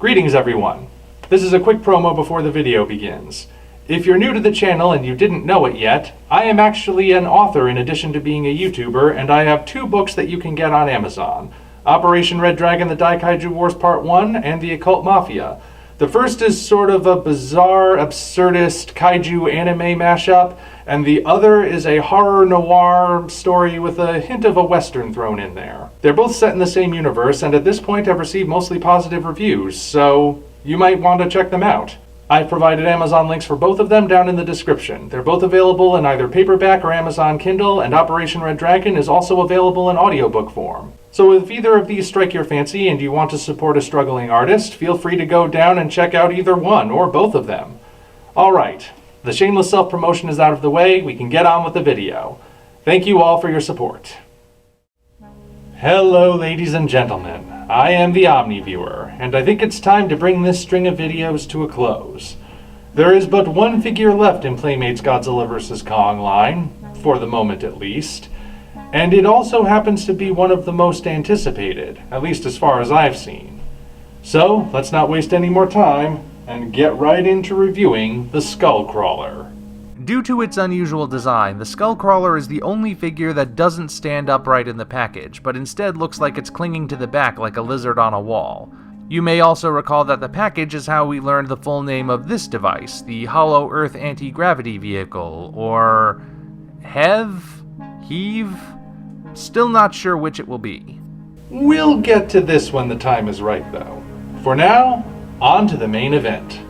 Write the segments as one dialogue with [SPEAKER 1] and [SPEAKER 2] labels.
[SPEAKER 1] Greetings everyone. This is a quick promo before the video begins. If you're new to the channel and you didn't know it yet, I am actually an author in addition to being a YouTuber, and I have 2 books that you can get on Amazon. Operation Red Dragon: The Daikaiju Wars Part 1 and The Occult Mafia. The first is sort of a bizarre, absurdist kaiju anime mashup, and the other is a horror noir story with a hint of a western thrown in there. They're both set in the same universe, and at this point have received mostly positive reviews, so you might want to check them out. I've provided Amazon links for both of them down in the description. They're both available in either paperback or Amazon Kindle, and Operation Red Dragon is also available in audiobook form. So if either of these strike your fancy and you want to support a struggling artist, feel free to go down and check out either one or both of them. Alright, the shameless self-promotion is out of the way, we can get on with the video. Thank you all for your support. Hello ladies and gentlemen, I am the Omni viewer, and I think it's time to bring this string of videos to a close. There is but one figure left in Playmates Godzilla vs. Kong line, for the moment at least, and it also happens to be one of the most anticipated, at least as far as I've seen. So, let's not waste any more time, and get right into reviewing the Skullcrawler.
[SPEAKER 2] Due to its unusual design, the Skullcrawler is the only figure that doesn't stand upright in the package, but instead looks like it's clinging to the back like a lizard on a wall. You may also recall that the package is how we learned the full name of this device, the Hollow Earth Anti-Gravity Vehicle, or HEAV? HEAV? Still not sure which it will be.
[SPEAKER 1] We'll get to this when the time is right though. For now, on to the main event.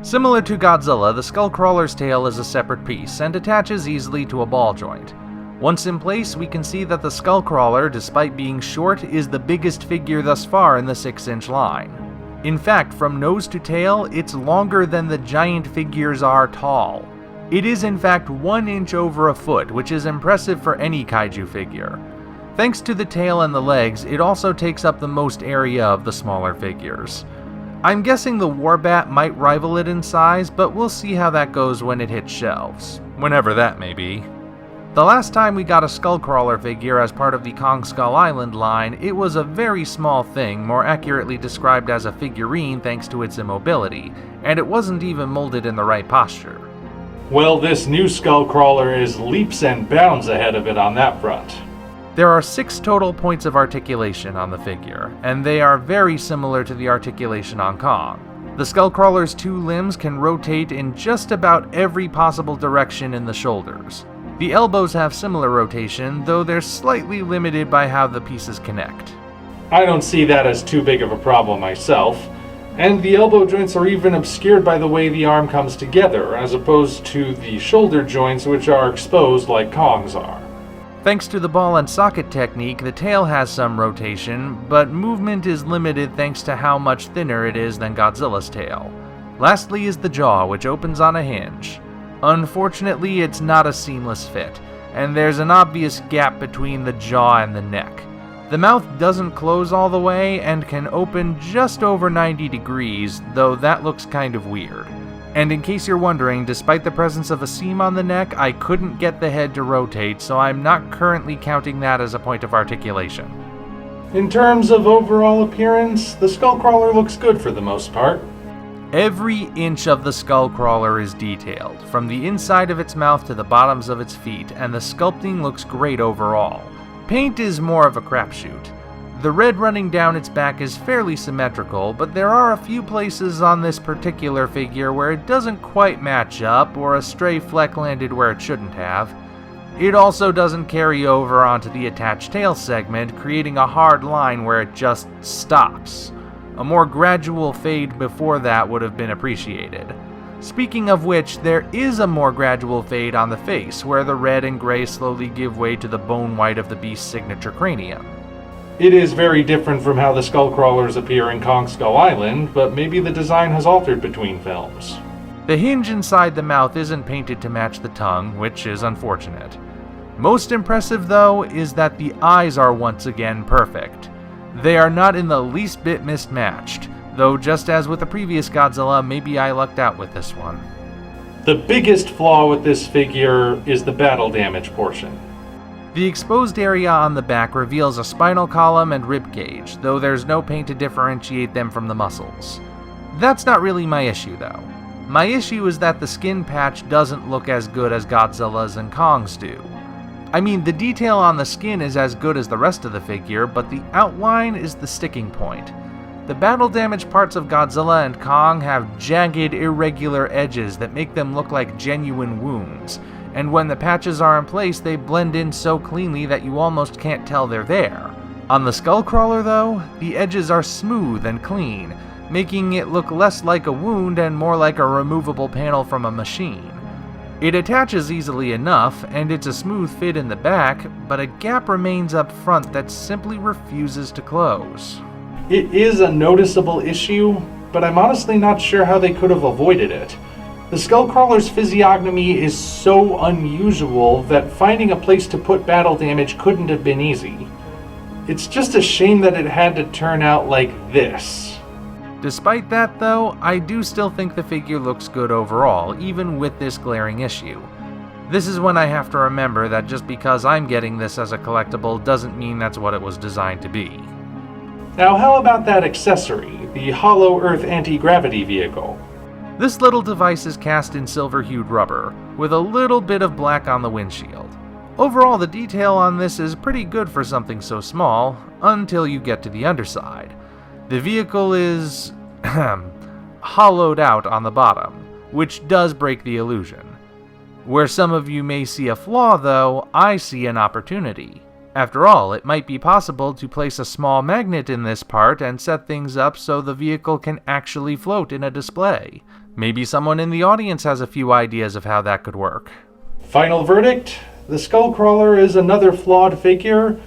[SPEAKER 2] Similar to Godzilla, the Skullcrawler's tail is a separate piece and attaches easily to a ball joint. Once in place, we can see that the Skullcrawler, despite being short, is the biggest figure thus far in the 6-inch line. In fact, from nose to tail, it's longer than the giant figures are tall. It is in fact 1 inch over a foot, which is impressive for any kaiju figure. Thanks to the tail and the legs, it also takes up the most area of the smaller figures. I'm guessing the Warbat might rival it in size, but we'll see how that goes when it hits shelves. Whenever that may be. The last time we got a Skullcrawler figure as part of the Kong Skull Island line, it was a very small thing, more accurately described as a figurine thanks to its immobility, and it wasn't even molded in the right posture.
[SPEAKER 1] Well, this new Skullcrawler is leaps and bounds ahead of it on that front.
[SPEAKER 2] There are 6 total points of articulation on the figure, and they are very similar to the articulation on Kong. The Skullcrawler's 2 limbs can rotate in just about every possible direction in the shoulders. The elbows have similar rotation, though they're slightly limited by how the pieces connect.
[SPEAKER 1] I don't see that as too big of a problem myself, and the elbow joints are even obscured by the way the arm comes together, as opposed to the shoulder joints which are exposed like Kong's are.
[SPEAKER 2] Thanks to the ball and socket technique, the tail has some rotation, but movement is limited thanks to how much thinner it is than Godzilla's tail. Lastly is the jaw, which opens on a hinge. Unfortunately, it's not a seamless fit, and there's an obvious gap between the jaw and the neck. The mouth doesn't close all the way and can open just over 90 degrees, though that looks kind of weird. And in case you're wondering, despite the presence of a seam on the neck, I couldn't get the head to rotate, so I'm not currently counting that as a point of articulation.
[SPEAKER 1] In terms of overall appearance, the Skullcrawler looks good for the most part.
[SPEAKER 2] Every inch of the Skullcrawler is detailed, from the inside of its mouth to the bottoms of its feet, and the sculpting looks great overall. Paint is more of a crapshoot. The red running down its back is fairly symmetrical, but there are a few places on this particular figure where it doesn't quite match up, or a stray fleck landed where it shouldn't have. It also doesn't carry over onto the attached tail segment, creating a hard line where it just stops. A more gradual fade before that would have been appreciated. Speaking of which, there is a more gradual fade on the face, where the red and gray slowly give way to the bone white of the beast's signature cranium.
[SPEAKER 1] It is very different from how the Skullcrawlers appear in Kong Skull Island, but maybe the design has altered between films.
[SPEAKER 2] The hinge inside the mouth isn't painted to match the tongue, which is unfortunate. Most impressive, though, is that the eyes are once again perfect. They are not in the least bit mismatched, though just as with the previous Godzilla, maybe I lucked out with this one.
[SPEAKER 1] The biggest flaw with this figure is the battle damage portion.
[SPEAKER 2] The exposed area on the back reveals a spinal column and rib cage, though there's no paint to differentiate them from the muscles. That's not really my issue though. My issue is that the skin patch doesn't look as good as Godzilla's and Kong's do. I mean, the detail on the skin is as good as the rest of the figure, but the outline is the sticking point. The battle damage parts of Godzilla and Kong have jagged, irregular edges that make them look like genuine wounds, and when the patches are in place, they blend in so cleanly that you almost can't tell they're there. On the Skullcrawler though, the edges are smooth and clean, making it look less like a wound and more like a removable panel from a machine. It attaches easily enough, and it's a smooth fit in the back, but a gap remains up front that simply refuses to close.
[SPEAKER 1] It is a noticeable issue, but I'm honestly not sure how they could have avoided it. The Skullcrawler's physiognomy is so unusual that finding a place to put battle damage couldn't have been easy. It's just a shame that it had to turn out like this.
[SPEAKER 2] Despite that though, I do still think the figure looks good overall, even with this glaring issue. This is when I have to remember that just because I'm getting this as a collectible doesn't mean that's what it was designed to be.
[SPEAKER 1] Now how about that accessory, the Hollow Earth anti-gravity vehicle?
[SPEAKER 2] This little device is cast in silver-hued rubber, with a little bit of black on the windshield. Overall, the detail on this is pretty good for something so small, until you get to the underside. The vehicle is hollowed out on the bottom, which does break the illusion. Where some of you may see a flaw though, I see an opportunity. After all, it might be possible to place a small magnet in this part and set things up so the vehicle can actually float in a display. Maybe someone in the audience has a few ideas of how that could work.
[SPEAKER 1] Final verdict? The Skullcrawler is another flawed figure,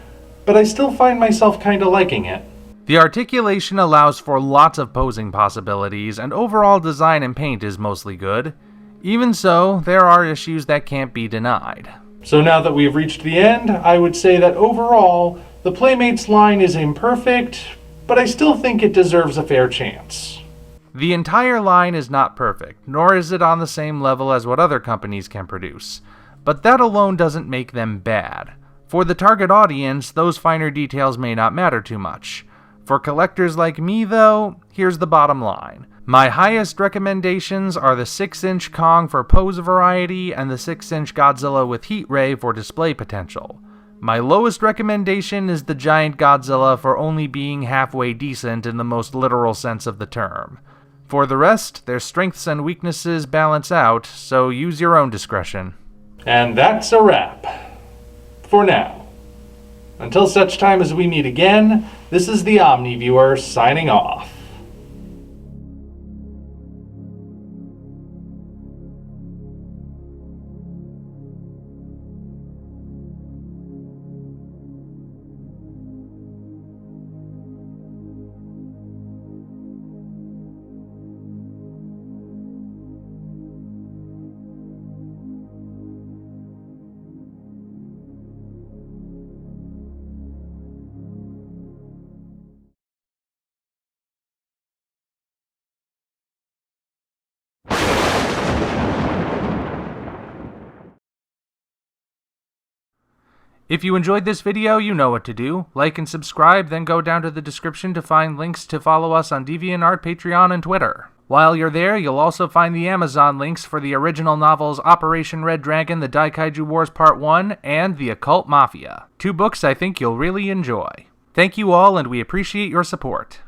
[SPEAKER 1] but I still find myself kinda liking it.
[SPEAKER 2] The articulation allows for lots of posing possibilities, and overall design and paint is mostly good. Even so, there are issues that can't be denied.
[SPEAKER 1] So now that we've reached the end, I would say that overall, the Playmates line is imperfect, but I still think it deserves a fair chance.
[SPEAKER 2] The entire line is not perfect, nor is it on the same level as what other companies can produce, but that alone doesn't make them bad. For the target audience, those finer details may not matter too much. For collectors like me though, here's the bottom line. My highest recommendations are the 6-inch Kong for pose variety and the 6-inch Godzilla with heat ray for display potential. My lowest recommendation is the giant Godzilla for only being halfway decent in the most literal sense of the term. For the rest, their strengths and weaknesses balance out, so use your own discretion.
[SPEAKER 1] And that's a wrap. For now. Until such time as we meet again, this is the Omni Viewer signing off.
[SPEAKER 2] If you enjoyed this video, you know what to do. Like and subscribe, then go down to the description to find links to follow us on DeviantArt, Patreon, and Twitter. While you're there, you'll also find the Amazon links for the original novels Operation Red Dragon, The Daikaiju Wars Part 1, and The Occult Mafia. 2 books I think you'll really enjoy. Thank you all, and we appreciate your support.